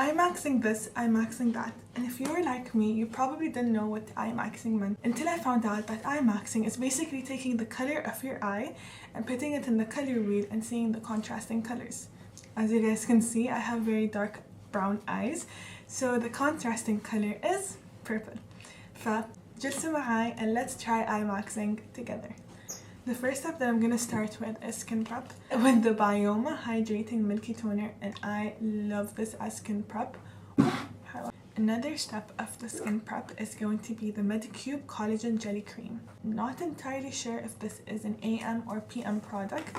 I'm maxing this, I'm maxing that. And if you were like me, you probably didn't know what eye maxing meant until I found out that eye maxing is basically taking the color of your eye and putting it in the color wheel and seeing the contrasting colors. As you guys can see, I have very dark brown eyes, so the contrasting color is purple. فجلسوا معاي and let's try eye maxing together. The first step that I'm gonna start with is skin prep with the Bioma Hydrating Milky Toner, and I love this as skin prep. Another step of the skin prep is going to be the Medicube Collagen Jelly Cream. Not entirely sure if this is an AM or PM product,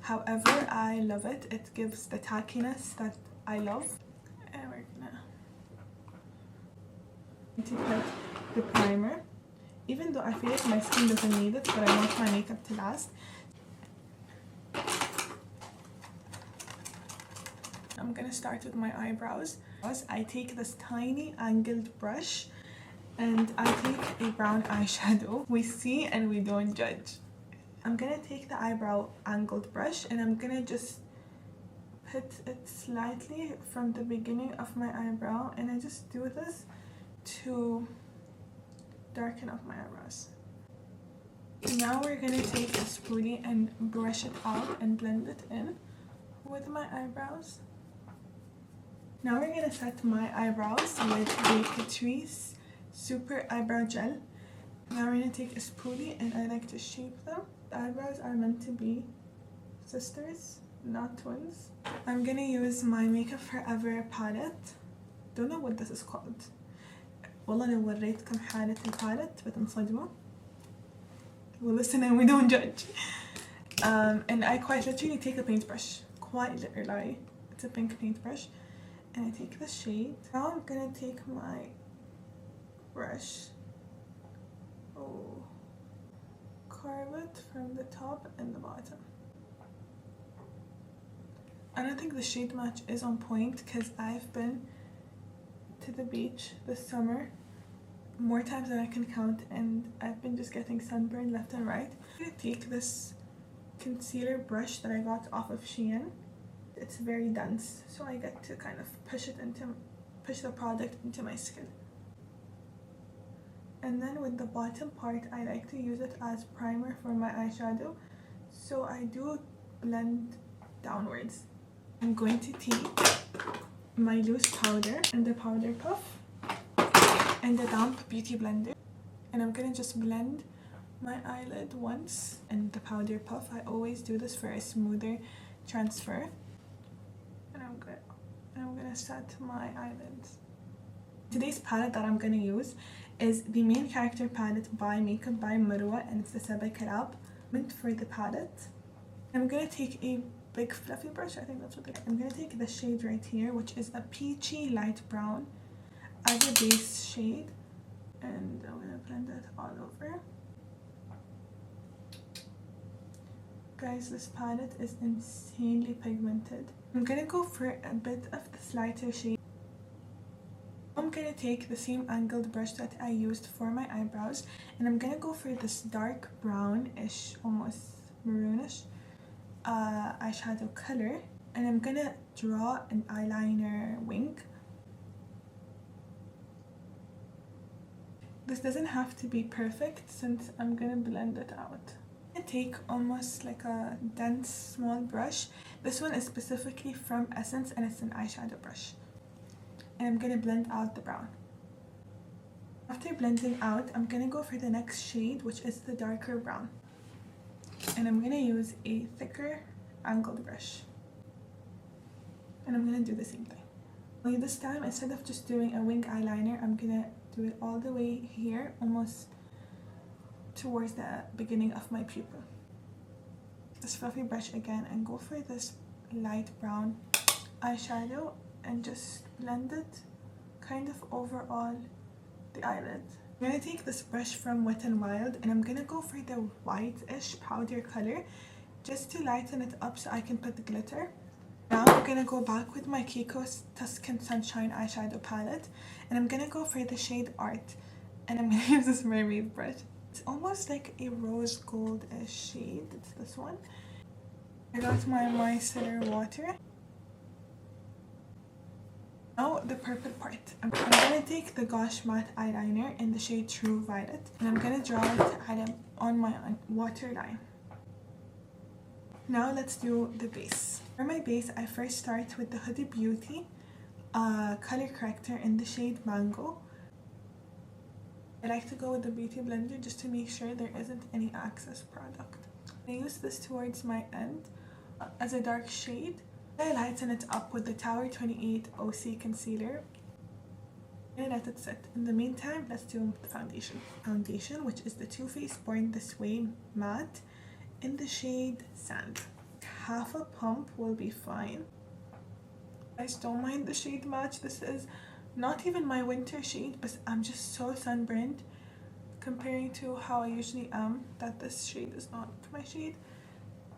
however I love it. It gives the tackiness that I love. And we're gonna put the primer. Even though I feel like my skin doesn't need it, but I want my makeup to last. I'm gonna start with my eyebrows. I take this tiny angled brush and I take a brown eyeshadow. We see and we don't judge. I'm gonna take the eyebrow angled brush and I'm gonna just put it slightly from the beginning of my eyebrow, and I just do this to darken up my eyebrows. Now we're gonna take a spoolie and brush it out and blend it in with my eyebrows. Now we're gonna set my eyebrows with the Catrice Super Eyebrow Gel. Now we're gonna take a spoolie and I like to shape them. The eyebrows are meant to be sisters, not twins. I'm gonna use my Makeup Forever palette. Don't know what this is called. والله لو وريتكم حالة البالت بتنصدموا. Well, listen and we don't judge. And I quite literally take a paintbrush. Quite literally. It's a pink paintbrush. And I take the shade. Now I'm gonna take my brush. Carve it from the top and the bottom. I don't think the shade match is on point because I've been to the beach this summer more times than I can count, and I've been just getting sunburned left and right. I'm gonna take this concealer brush that I got off of Shein. It's very dense, so I get to kind of push the product into my skin. And then with the bottom part, I like to use it as primer for my eyeshadow, so I do blend downwards. I'm going to take my loose powder and the powder puff and the damp beauty blender, and I'm gonna just blend my eyelid once and the powder puff. I always do this for a smoother transfer. And I'm gonna set my eyelids. Today's palette that I'm gonna use is the Main Character palette by Meiكب by Marwa, and it's the Saba collab. For the palette, I'm gonna take a big fluffy brush. I think that's what I'm gonna take the shade right here, which is a peachy light brown as a base shade, and I'm gonna blend it all over. Guys, this palette is insanely pigmented. I'm gonna go for a bit of this lighter shade. I'm gonna take the same angled brush that I used for my eyebrows, and I'm gonna go for this dark brownish, almost maroonish eyeshadow color, and I'm gonna draw an eyeliner wing. This doesn't have to be perfect since I'm gonna blend it out. I'm gonna take almost like a dense small brush. This one is specifically from Essence and it's an eyeshadow brush, and I'm gonna blend out the brown. After blending out, I'm gonna go for the next shade, which is the darker brown, and I'm gonna use a thicker angled brush, and I'm gonna do the same thing. Only this time, instead of just doing a wing eyeliner, I'm gonna do it all the way here, almost towards the beginning of my pupil. This fluffy brush again, and go for this light brown eyeshadow and just blend it kind of over all the eyelid. I'm gonna take this brush from Wet n Wild, and I'm gonna go for the white-ish powder color just to lighten it up so I can put the glitter. Now I'm gonna go back with my Kiko's Tuscan Sunshine eyeshadow palette, and I'm gonna go for the shade Art, and I'm gonna use this mermaid brush. It's almost like a rose gold-ish shade. It's this one. I got my micellar water. Now the purple part. I'm gonna take the Gosh Matte eyeliner in the shade True Violet, and I'm gonna draw it on my waterline. Now let's do the base. For my base, I first start with the Huda Beauty color corrector in the shade Mango. I like to go with the beauty blender just to make sure there isn't any excess product. I use this towards my end as a dark shade. I lighten it up with the Tower 28 OC concealer and let it sit. In the meantime, let's do the foundation. Foundation, which is the Too Faced Born This Way matte in the shade Sand. Half a pump will be fine. I just don't mind the shade match. This is not even my winter shade, but I'm just so sunburned comparing to how I usually am that this shade is not my shade.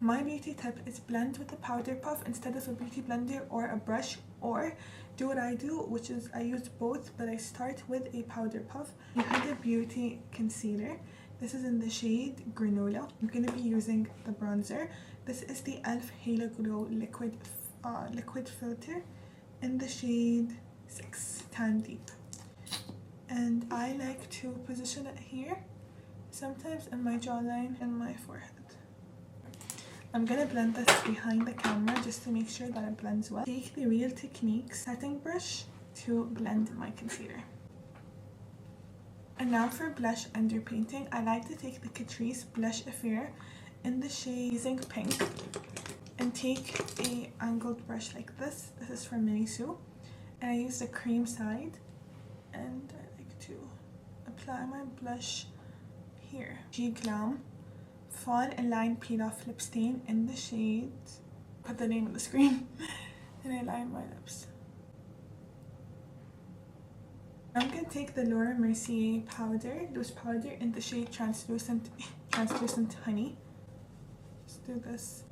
My beauty tip is blend with a powder puff instead of a beauty blender or a brush, or do what I do, which is I use both, but I start with a powder puff. You have the beauty concealer. This is in the shade Granola. I'm going to be using the bronzer. This is the e.l.f. Halo Glow liquid filter in the shade 6 Tan Deep. And I like to position it here, sometimes in my jawline and my forehead. I'm gonna blend this behind the camera just to make sure that it blends well. Take the Real Techniques setting brush to blend my concealer. And now for blush underpainting, I like to take the Catrice Blush Affair in the shade Using Pink and take a angled brush like this. This is from Miniso. And I use the cream side and I like to apply my blush here. G Glam Fall and Line Peel Off Lip Stain in the shade, put the name on the screen, and I line my lips. I'm going to take the Laura Mercier loose powder in the shade Translucent Honey. Let's do this.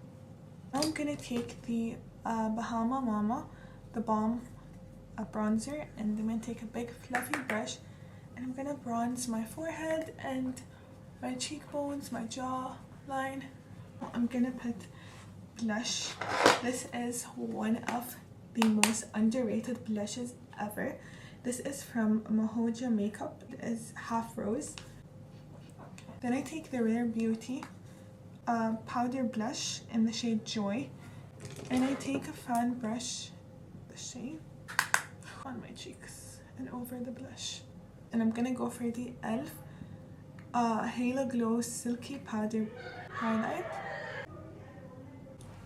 Now I'm going to take the Bahama Mama, the Balm bronzer, and I'm going to take a big fluffy brush and I'm going to bronze my forehead and my cheekbones, my jawline. I'm going to put blush. This is one of the most underrated blushes ever. This is from Mahoja Makeup. It is Half Rose. Then I take the Rare Beauty powder blush in the shade Joy, and I take a fan brush, the shade, on my cheeks and over the blush. And I'm gonna go for the e.l.f. Halo Glow Silky Powder Highlight.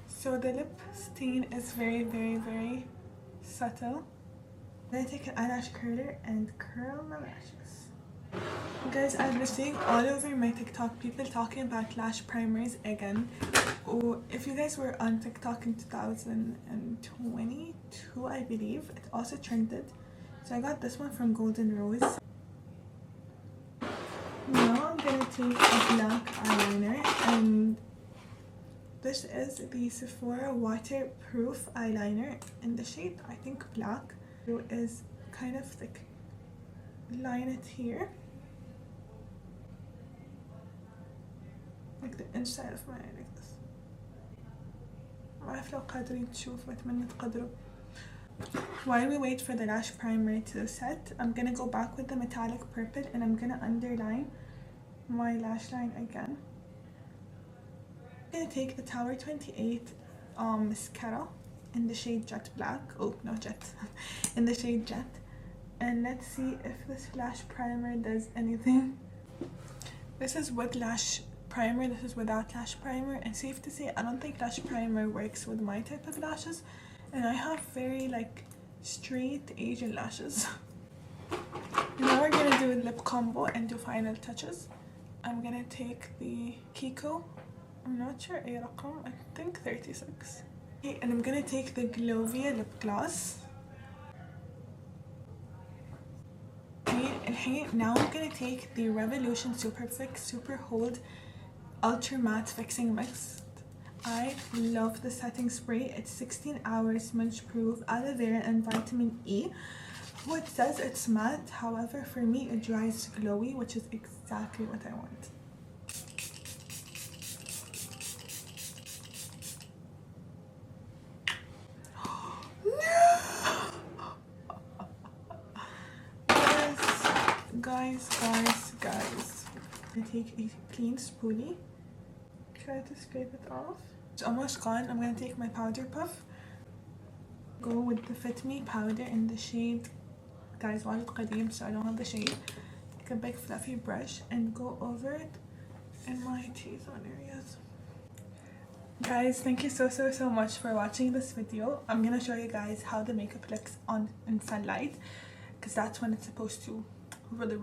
So the lip stain is very, very, very subtle. Then I take an eyelash curler and curl my lashes. Guys, I've been seeing all over my TikTok people talking about lash primers again. Oh, if you guys were on TikTok in 2022, I believe, it also trended. So I got this one from Golden Rose. Now I'm gonna take a black eyeliner, and this is the Sephora waterproof eyeliner in the shade, I think, black. It is kind of thick. Line it here, like the inside of my eye, like this. ما أعرف لو قادرين تشوفوا، أتمنى تقدروا. While we wait for the lash primer to set, I'm gonna go back with the metallic purple and I'm gonna underline my lash line again. I'm gonna take the Tower 28 mascara in the shade Jet Black. Oh, no, Jet. In the shade Jet. And let's see if this lash primer does anything. This is with lash primer, this is without lash primer, and safe to say I don't think lash primer works with my type of lashes, and I have very like straight Asian lashes. Now we're gonna do a lip combo and do final touches. I'm gonna take the Kiko, I'm not sure a رقم, I think 36. Okay, and I'm gonna take the Glovia lip gloss. Now I'm gonna take the Revolution Super Fix Super Hold Ultra Matte Fixing Mist. I love the setting spray. It's 16 hours smudge proof, aloe vera and vitamin E. Well, it says it's matte, however for me it dries glowy, which is exactly what I want. guys, I take a clean spoolie, try to scrape it off. It's almost gone. I'm gonna take my powder puff, go with the Fit Me powder in the shade, guys, Wallet Qadim, so I don't have the shade. Take a big fluffy brush and go over it in my T-zone areas. Guys, thank you so much for watching this video. I'm gonna show you guys how the makeup looks in sunlight, because that's when it's supposed to really